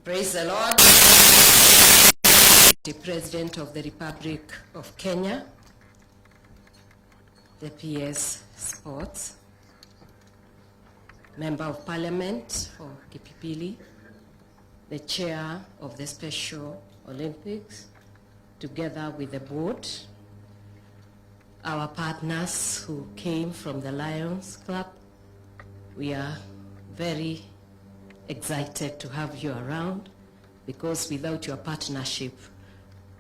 Praise the Lord. The President of the Republic of Kenya, the PS Sports, Member of Parliament for Kipipili, the Chair of the Special Olympics, together with the board, our partners who came from the Lions Club. We are very excited to have you around, because without your partnership,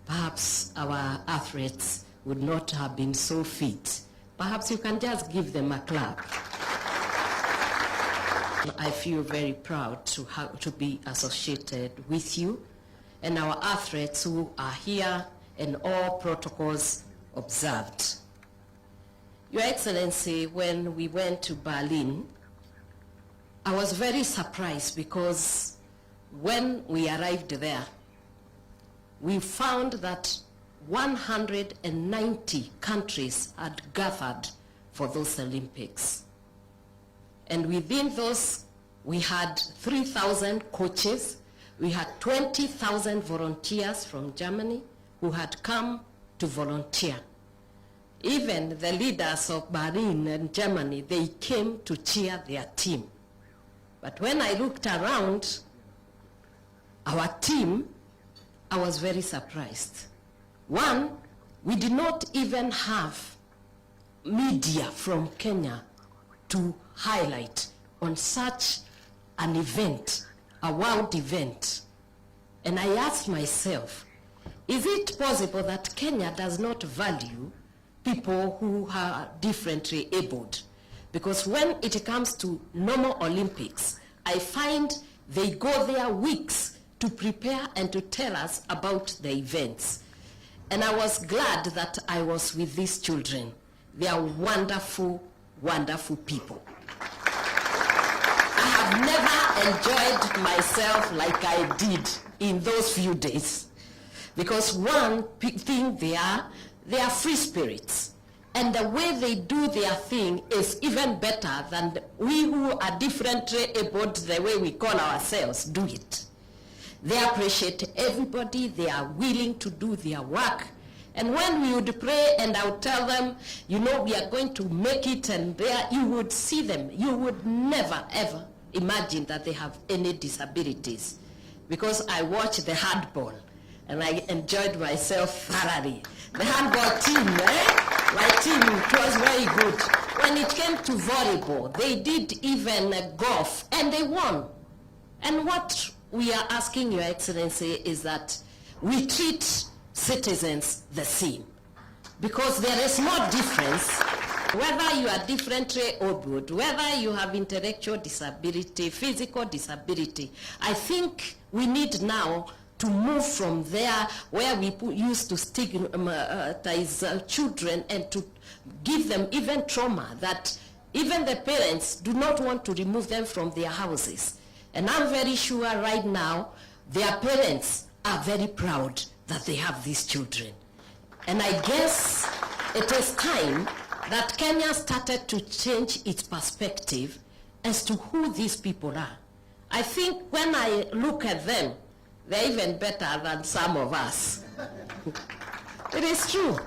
perhaps our athletes would not have been so fit. Perhaps you can just give them a clap. I feel very proud to be associated with you and our athletes who are here and all protocols observed. Your Excellency, when we went to Berlin, I was very surprised, because when we arrived there, we found that 190 countries had gathered for those Olympics. And within those, we had 3,000 coaches, we had 20,000 volunteers from Germany who had come to volunteer. Even the leaders of Berlin and Germany, they came to cheer their team. But when I looked around our team, I was very surprised. One, we did not even have media from Kenya to highlight on such an event, a world event. And I asked myself, is it possible that Kenya does not value people who are differently abled? Because when it comes to normal Olympics, I find they go there weeks to prepare and to tell us about the events. And I was glad that I was with these children. They are wonderful, wonderful people. I have never enjoyed myself like I did in those few days. Because one thing they are free spirits. And the way they do their thing is even better than we who are differently abled, the way we call ourselves, do it. They appreciate everybody. They are willing to do their work. And when we would pray and I would tell them, you know, we are going to make it, and there you would see them. You would never, ever imagine that they have any disabilities. Because I watched the handball and I enjoyed myself thoroughly. The handball team, my team, it was very good. When it came to volleyball, they did even golf, and they won. And what we are asking Your Excellency is that we treat citizens the same. Because there is no difference whether you are differently abled, whether you have intellectual disability, physical disability. I think we need now to move from there where we used to stigmatize children and to give them even trauma that even the parents do not want to remove them from their houses. And I'm very sure right now their parents are very proud that they have these children. And I guess it is time that Kenya started to change its perspective as to who these people are. I think when I look at them, they're even better than some of us. It is true.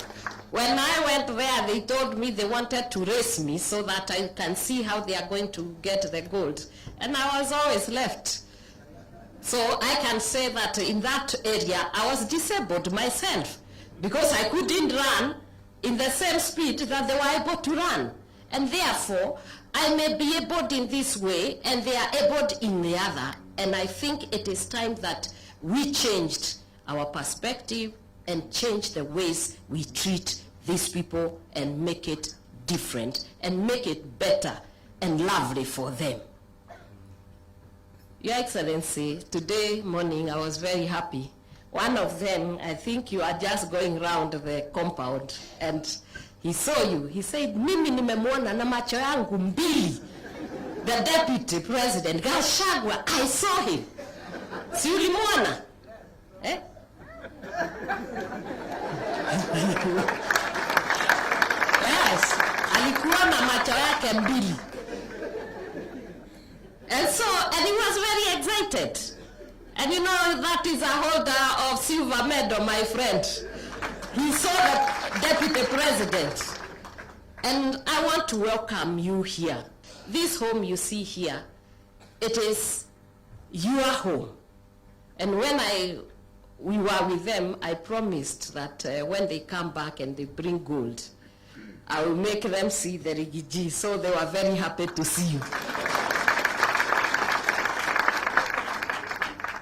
When I went there, they told me they wanted to race me so that I can see how they are going to get the gold. And I was always left. So I can say that in that area, I was disabled myself because I couldn't run in the same speed that they were able to run. And therefore, I may be abled in this way and they are abled in the other. And I think it is time that we changed our perspective and change the ways we treat these people and make it different and make it better and lovely for them. Your Excellency, today morning I was very happy. One of them, I think you are just going around the compound, and he saw you. He said, mimi nimemwona na macho yangu mbili. The Deputy President, Gachagua, I saw him. Si ulimwona? Eh? Yes, alikuwa na macho yake mbili. And he was very excited. And you know, that is a holder of silver medal, my friend. He saw the deputy president. And I want to welcome you here. This home you see here, it is your home. And when we were with them, I promised that when they come back and they bring gold, I will make them see the Rigathi. So they were very happy to see you.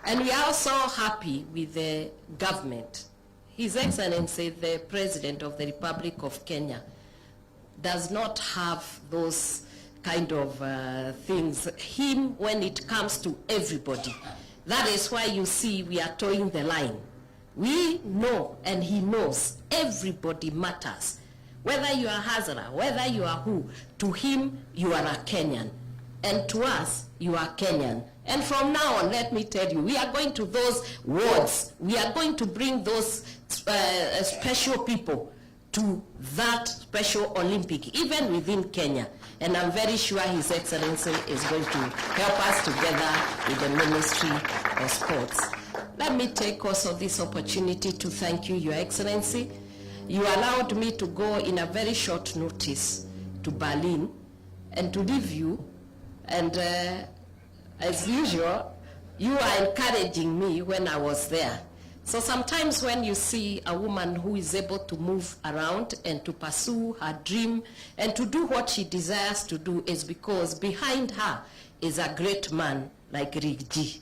And we are also happy with the government. His Excellency, the President of the Republic of Kenya, does not have those kind of things. Him, when it comes to everybody. That is why you see we are towing the line. We know, and he knows, everybody matters. Whether you are Hazara, whether you are who, to him, you are a Kenyan. And to us, you are Kenyan. And from now on, let me tell you, we are going to those wards. We are going to bring those special people to that Special Olympic, even within Kenya. And I'm very sure His Excellency is going to help us together with the Ministry of Sports. Let me take also this opportunity to thank you, Your Excellency. You allowed me to go in a very short notice to Berlin and to leave you. And as usual, you are encouraging me when I was there. So sometimes when you see a woman who is able to move around and to pursue her dream and to do what she desires to do, is because behind her is a great man like Rigathi.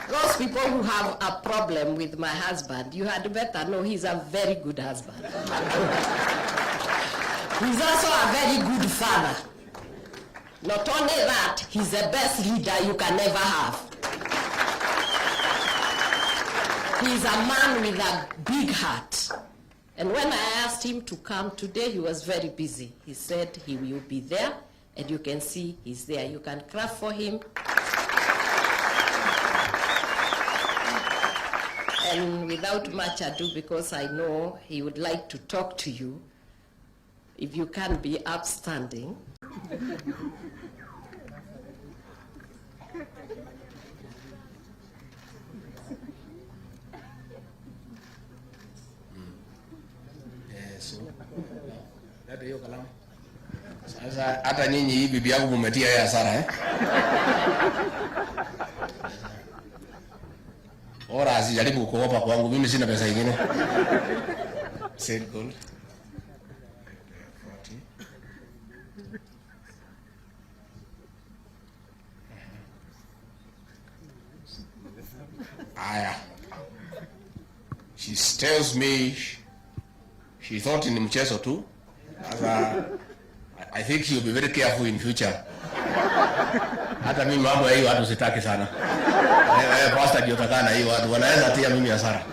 Those people who have a problem with my husband, you had better know he's a very good husband. He's also a very good father. Not only that, he's the best leader you can ever have. He's a man with a big heart. And when I asked him to come today, he was very busy. He said he will be there, and you can see he's there. You can clap for him. And without much ado, because I know he would like to talk to you, if you can be upstanding. Sasa hata nyinyi hii bibi yangu mmetia yeye hasara eh? Ora asijaribu kuopa kwangu, mimi sina pesa nyingine. Said gold. 40. Aya. She tells me she thought ni mchezo tu. I think she'll be very careful in future. Hata mimi mambo ya hiyo watu sitaki sana. Pastor ndio takana hiyo watu wanaweza tia mimi hasara.